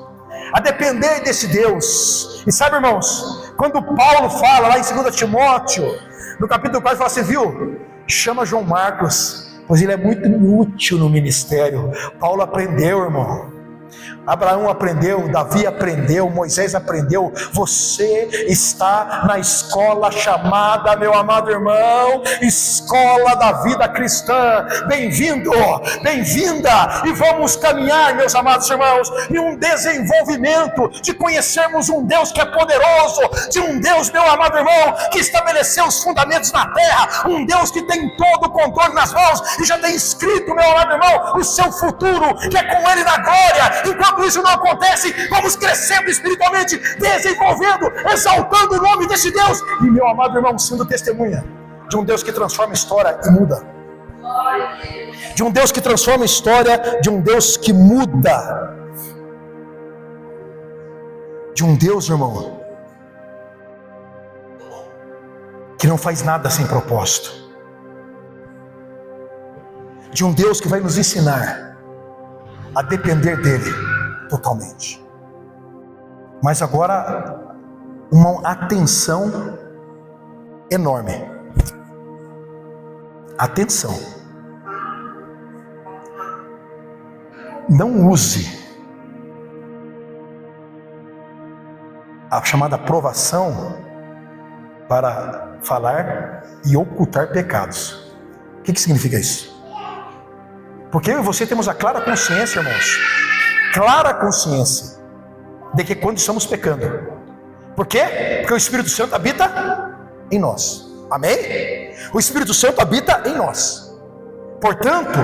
A depender desse Deus. E sabe, irmãos, quando Paulo fala lá em 2 Timóteo, no capítulo 4, fala assim, viu? Chama João Marcos, pois ele é muito útil no ministério. Paulo aprendeu, irmão. Abraão aprendeu, Davi aprendeu, Moisés aprendeu. Você está na escola chamada, meu amado irmão, escola da vida cristã. Bem-vindo, bem-vinda. E vamos caminhar, meus amados irmãos, em um desenvolvimento de conhecermos um Deus que é poderoso, de um Deus, meu amado irmão, que estabeleceu os fundamentos na terra, um Deus que tem todo o controle nas mãos e já tem escrito, meu amado irmão, o seu futuro, que é com Ele na glória. Enquanto isso não acontece, vamos crescendo espiritualmente, desenvolvendo, exaltando o nome desse Deus, e meu amado irmão, sendo testemunha de um Deus que transforma a história e muda, de um Deus que transforma a história, de um Deus que muda, de um Deus, irmão, que não faz nada sem propósito, de um Deus que vai nos ensinar a depender dEle totalmente. Mas agora, uma atenção enorme. Atenção. Não use a chamada provação para falar e ocultar pecados. O que significa isso? Porque eu e você temos a clara consciência, irmãos, clara consciência de que quando estamos pecando. Por quê? Porque o Espírito Santo habita em nós. Amém? O Espírito Santo habita em nós. Portanto,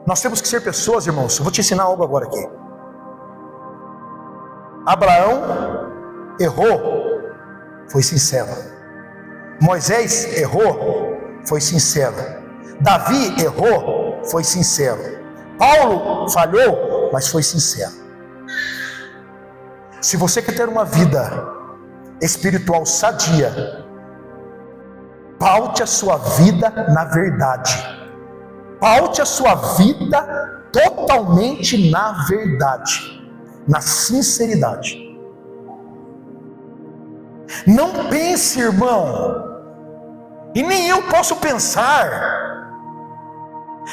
nós temos que ser pessoas, irmãos. Eu vou te ensinar algo agora aqui. Abraão errou, foi sincero. Moisés errou, foi sincero. Davi errou, foi sincero. Paulo falhou, mas foi sincero. Se você quer ter uma vida espiritual sadia, paute a sua vida na verdade. Paute a sua vida totalmente na verdade, na sinceridade. Não pense, irmão, e nem eu posso pensar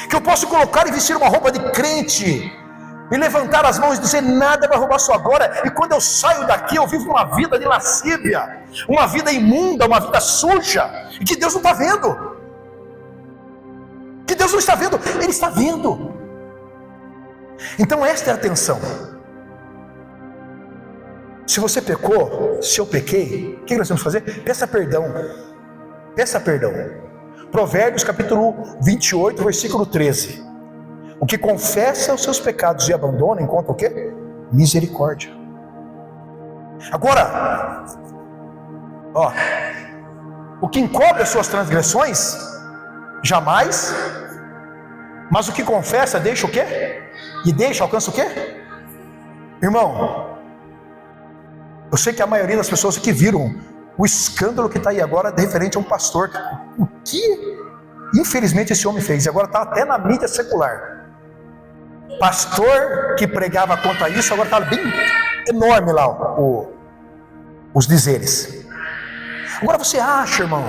que eu posso colocar e vestir uma roupa de crente e levantar as mãos e dizer nada vai roubar sua glória, e quando eu saio daqui eu vivo uma vida de lascívia, uma vida imunda, uma vida suja, e que Deus não está vendo, que Deus não está vendo, Ele está vendo. Então esta é a atenção. Se você pecou, se eu pequei, o que nós temos que fazer? Peça perdão. Peça perdão. Provérbios capítulo 28, versículo 13. O que confessa os seus pecados e abandona, encontra o quê? Misericórdia. Agora, o que encobre as suas transgressões, jamais, mas o que confessa, deixa o quê? E deixa, alcança o quê? Irmão, eu sei que a maioria das pessoas que viram o escândalo que está aí agora referente a um pastor, o que infelizmente esse homem fez, e agora está até na mídia secular. Pastor que pregava contra isso, agora está bem enorme lá os dizeres. Agora você acha, irmão,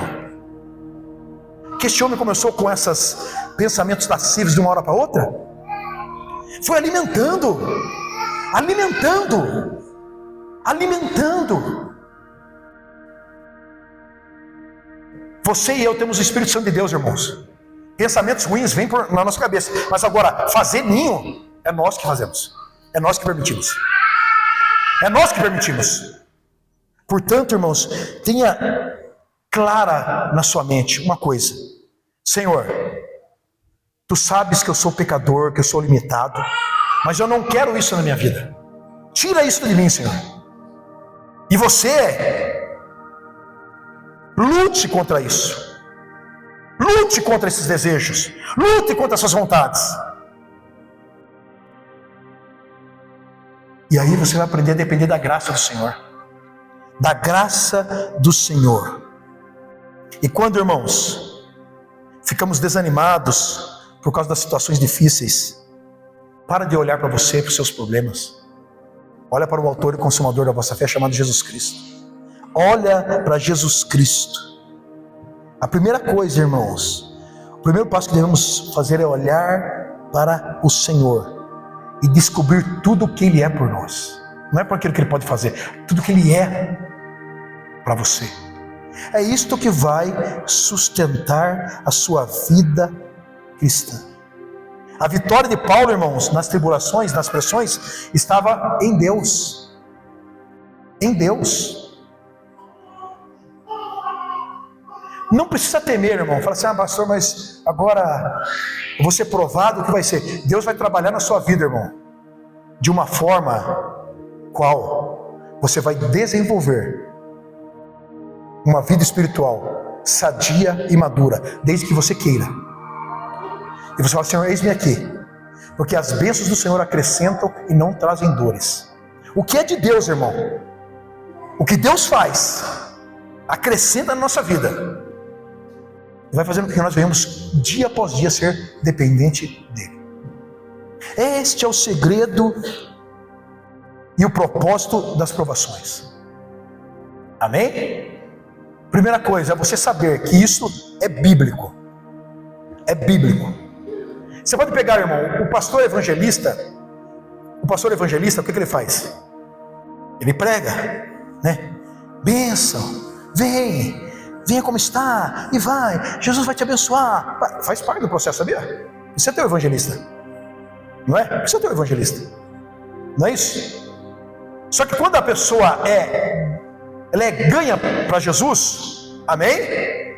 que esse homem começou com esses pensamentos lascivos de uma hora para outra? Foi alimentando. Você e eu temos o Espírito Santo de Deus, irmãos. Pensamentos ruins vêm na nossa cabeça, mas agora, fazer ninho, é nós que fazemos, é nós que permitimos, Portanto, irmãos, tenha clara na sua mente uma coisa: Senhor, Tu sabes que eu sou pecador, que eu sou limitado, mas eu não quero isso na minha vida, tira isso de mim, Senhor. E você lute contra isso. Lute contra esses desejos. Lute contra essas vontades. E aí você vai aprender a depender da graça do Senhor. Da graça do Senhor. E quando, irmãos, ficamos desanimados por causa das situações difíceis, para de olhar para você e para os seus problemas. Olha para o autor e consumador da vossa fé, chamado Jesus Cristo. Olha para Jesus Cristo. A primeira coisa, irmãos, o primeiro passo que devemos fazer é olhar para o Senhor e descobrir tudo o que Ele é por nós. Não é por aquilo que Ele pode fazer, tudo que Ele é para você. É isto que vai sustentar a sua vida cristã. A vitória de Paulo, irmãos, nas tribulações, nas pressões, estava em Deus. Em Deus. Não precisa temer, irmão. Fala assim, pastor, mas agora eu vou ser provado, o que vai ser? Deus vai trabalhar na sua vida, irmão, de uma forma qual você vai desenvolver uma vida espiritual sadia e madura, desde que você queira. E você fala, Senhor, eis-me aqui, porque as bênçãos do Senhor acrescentam e não trazem dores. O que é de Deus, irmão? O que Deus faz acrescenta na nossa vida e vai fazendo com que nós venhamos dia após dia ser dependente dele. Este é o segredo e o propósito das provações. Amém? Primeira coisa é você saber que isso é bíblico. É bíblico. Você pode pegar, irmão, o pastor evangelista, o que ele faz? Ele prega, né? Bênção, venha como está, e vai, Jesus vai te abençoar. Faz parte do processo, sabia? Isso é teu evangelista, não é? Isso é teu evangelista, não é isso? Só que quando a pessoa ganha para Jesus, amém?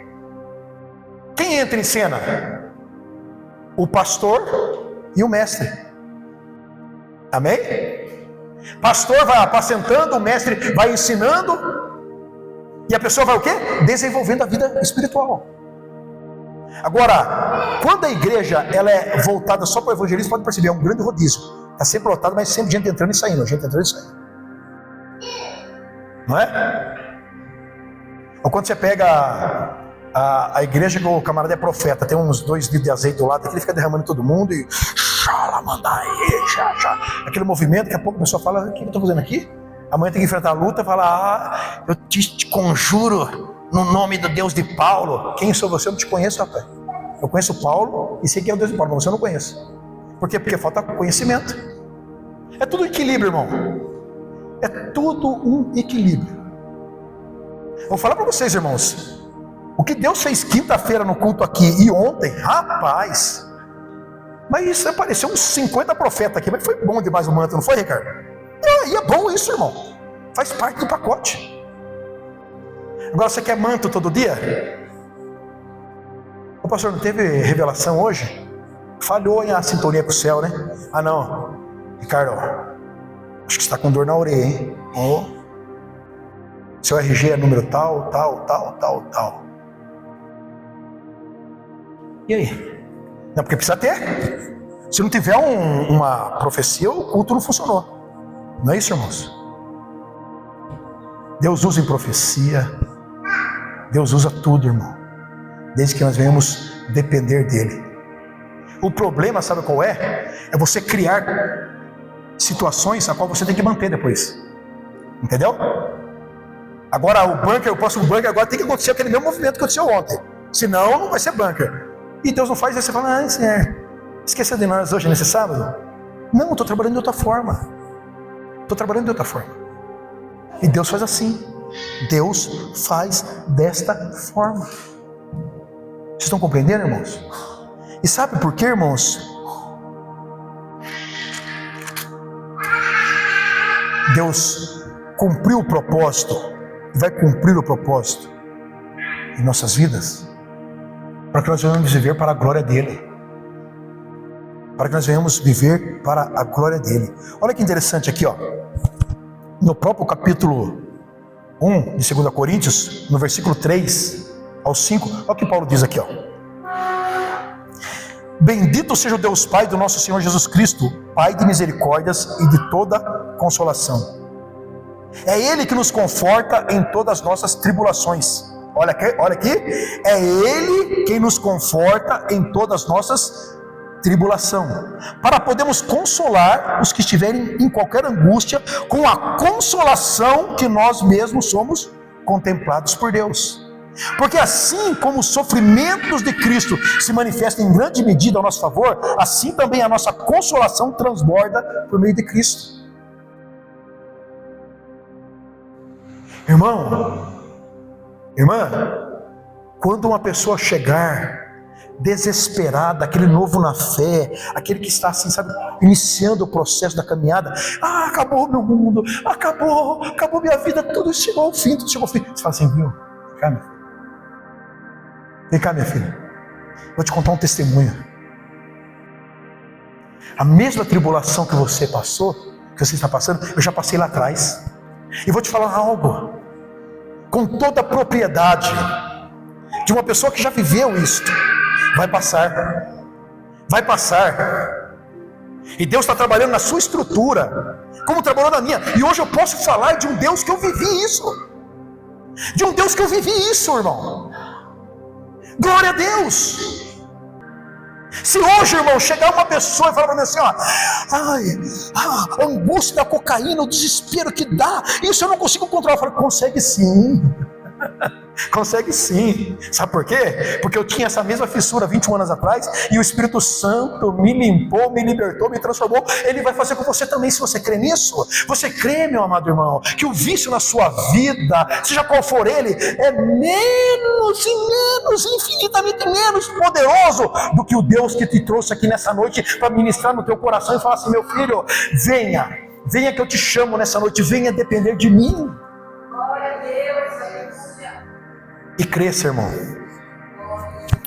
Quem entra em cena? O pastor e o mestre, amém? Pastor vai apacentando, o mestre vai ensinando, e a pessoa vai o quê? Desenvolvendo a vida espiritual. Agora, quando a igreja ela é voltada só para o evangelismo, pode perceber, é um grande rodízio. Está sempre lotado, mas sempre gente entrando e saindo, não é? Ou quando você pega a igreja que o camarada é profeta, tem uns 2 litros de azeite do lado, que ele fica derramando em todo mundo e aquele movimento, daqui a pouco a pessoa fala, o que eu estou fazendo aqui? Amanhã tem que enfrentar a luta, fala, eu te conjuro no nome do Deus de Paulo. Quem sou você? Eu não te conheço, rapaz. Eu conheço Paulo e sei quem é o Deus de Paulo, mas você não conhece. Por quê? Porque falta conhecimento. É tudo equilíbrio, irmão. É tudo um equilíbrio. Vou falar para vocês, irmãos, o que Deus fez quinta-feira no culto aqui e ontem, rapaz, mas isso apareceu uns 50 profetas aqui, mas foi bom demais o manto, não foi, Ricardo? E é bom isso, irmão, faz parte do pacote. Agora você quer manto todo dia? O pastor não teve revelação hoje? Falhou em a sintonia com o céu, né? Ah não, Ricardo, acho que você está com dor na orelha, hein? Seu RG é número tal. E aí? Não, porque precisa ter. Se não tiver uma profecia, o culto não funcionou. Não é isso, irmãos? Deus usa em profecia. Deus usa tudo, irmão. Desde que nós venhamos depender dele. O problema, sabe qual é? É você criar situações a qual você tem que manter depois. Entendeu? Agora o próximo bunker agora tem que acontecer aquele mesmo movimento que aconteceu ontem. Senão não vai ser bunker. E Deus não faz isso, você fala, Senhor, esqueceu de nós hoje nesse sábado? Não, eu estou trabalhando de outra forma. E Deus faz assim. Deus faz desta forma. Vocês estão compreendendo, irmãos? E sabe por quê, irmãos? Deus cumpriu o propósito e vai cumprir o propósito em nossas vidas, para que nós venhamos viver para a glória dele. Para que nós venhamos viver para a glória dele. Olha que interessante aqui, ó. No próprio capítulo 1 de 2 Coríntios, no versículo 3 ao 5, olha o que Paulo diz aqui, ó. Bendito seja o Deus Pai do nosso Senhor Jesus Cristo, Pai de misericórdias e de toda consolação. É Ele que nos conforta em todas as nossas tribulações. Olha aqui, é Ele quem nos conforta em todas as nossas tribulações, para podermos consolar os que estiverem em qualquer angústia, com a consolação que nós mesmos somos contemplados por Deus. Porque assim como os sofrimentos de Cristo se manifestam em grande medida ao nosso favor, assim também a nossa consolação transborda por meio de Cristo. Irmão, irmã, quando uma pessoa chegar desesperada, aquele novo na fé, aquele que está assim, sabe, iniciando o processo da caminhada, acabou meu mundo, acabou minha vida, tudo chegou ao fim, Você fala assim, viu, vem cá minha filha, vou te contar um testemunho. A mesma tribulação que você passou, que você está passando, eu já passei lá atrás. E vou te falar algo, com toda a propriedade, de uma pessoa que já viveu isto. Vai passar. E Deus está trabalhando na sua estrutura, como trabalhou na minha. E hoje eu posso falar de um Deus que eu vivi isso. Irmão. Glória a Deus. Se hoje, irmão, chegar uma pessoa e falar para mim assim, a angústia da cocaína, o desespero que dá, isso eu não consigo controlar. Eu falo, consegue sim. Consegue sim. Sabe por quê? Porque eu tinha essa mesma fissura 21 anos atrás, e o Espírito Santo me limpou, me libertou, me transformou. Ele vai fazer com você também, se você crê nisso. Você crê, meu amado irmão, que o vício na sua vida, seja qual for ele, é menos e menos, infinitamente menos poderoso do que o Deus que te trouxe aqui nessa noite para ministrar no teu coração e falar assim, meu filho, venha que eu te chamo nessa noite, venha depender de mim. Glória a Deus. E cresça, irmão,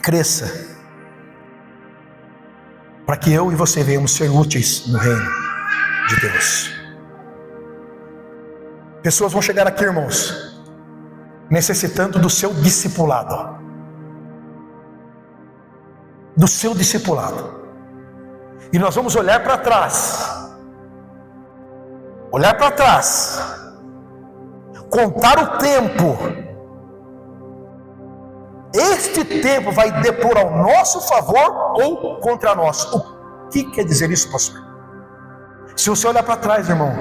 cresça, para que eu e você venhamos ser úteis no reino de Deus. Pessoas vão chegar aqui, irmãos, necessitando do seu discipulado, e nós vamos olhar para trás, contar o tempo. Este tempo vai depor ao nosso favor ou contra nós. O que quer dizer isso, pastor? Se você olhar para trás, irmão,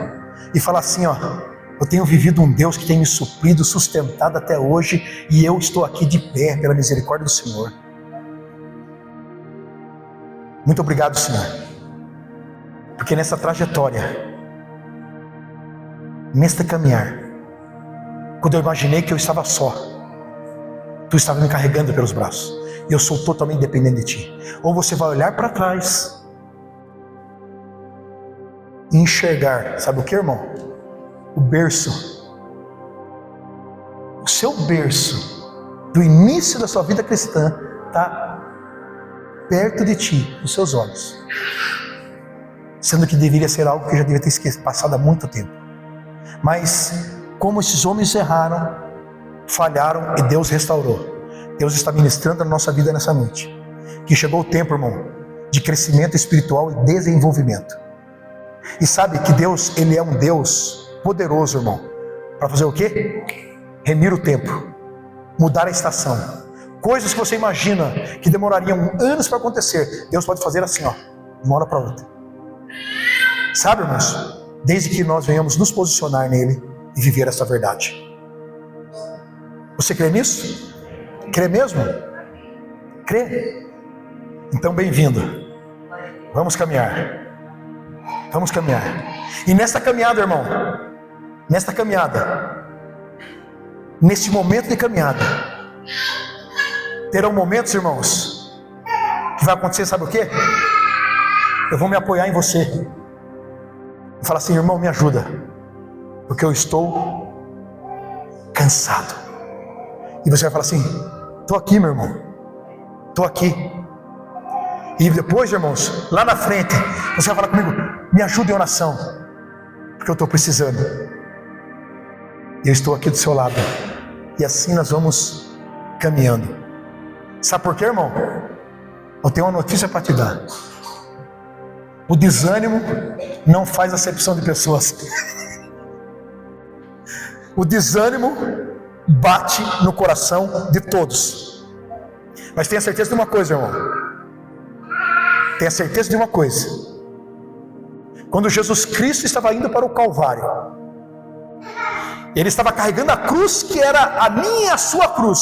e falar assim, eu tenho vivido um Deus que tem me suprido, sustentado até hoje, e eu estou aqui de pé pela misericórdia do Senhor. Muito obrigado, Senhor, porque nessa trajetória, neste caminhar, quando eu imaginei que eu estava só, Tu estava me carregando pelos braços, e eu sou totalmente dependente de Ti. Ou você vai olhar para trás e enxergar, sabe o que, irmão? O berço, o seu berço do início da sua vida cristã está perto de ti, nos seus olhos, sendo que deveria ser algo que já deveria ter passado há muito tempo. Mas como esses homens erraram, falharam, e Deus restaurou. Deus está ministrando na nossa vida nessa noite, que chegou o tempo, irmão, de crescimento espiritual e desenvolvimento. E sabe que Deus, Ele é um Deus poderoso, irmão, para fazer o quê? Remir o tempo, mudar a estação. Coisas que você imagina que demorariam anos para acontecer, Deus pode fazer assim, de uma hora para outra. Sabe, irmãos, desde que nós venhamos nos posicionar nele e viver essa verdade. Você crê nisso? Crê mesmo? Crê? Então bem-vindo. Vamos caminhar. E nesta caminhada, irmão, neste momento de caminhada, terão momentos, irmãos, que vai acontecer, sabe o quê? Eu vou me apoiar em você e falar assim, irmão, me ajuda, porque eu estou cansado. E você vai falar assim, estou aqui, meu irmão, estou aqui. E depois, irmãos, lá na frente, você vai falar comigo, me ajuda em oração, porque eu estou precisando. E eu estou aqui do seu lado. E assim nós vamos caminhando. Sabe por quê, irmão? Eu tenho uma notícia para te dar. O desânimo não faz acepção de pessoas. O desânimo bate no coração de todos. Mas tenha certeza de uma coisa, irmão. Tenha certeza de uma coisa. Quando Jesus Cristo estava indo para o Calvário, Ele estava carregando a cruz que era a minha e a sua cruz.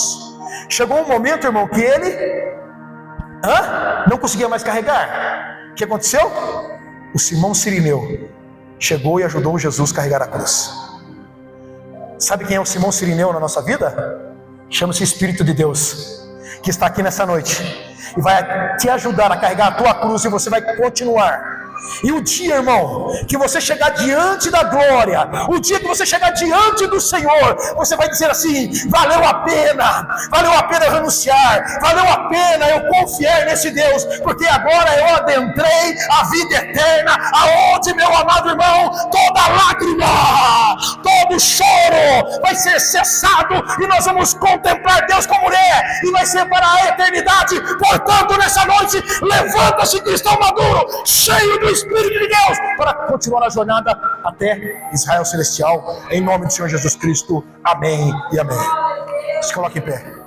Chegou um momento, irmão, que Ele não conseguia mais carregar. O que aconteceu? O Simão Cirineu chegou e ajudou Jesus a carregar a cruz. Sabe quem é o Simão Cirineu na nossa vida? Chama-se Espírito de Deus, que está aqui nessa noite e vai te ajudar a carregar a tua cruz, e você vai continuar. E o dia, irmão, que você chegar diante da glória, o dia que você chegar diante do Senhor, você vai dizer assim: valeu a pena eu renunciar, valeu a pena eu confiar nesse Deus, porque agora eu adentrei a vida eterna, aonde, meu amado irmão, toda lágrima, todo choro vai ser cessado, e nós vamos contemplar Deus como Ele é, e vai ser para a eternidade. Portanto, nessa noite, levanta-se, cristão maduro, cheio do Espírito de Deus, para continuar a jornada até Israel Celestial, em nome do Senhor Jesus Cristo. Amém e amém. Se coloque em pé.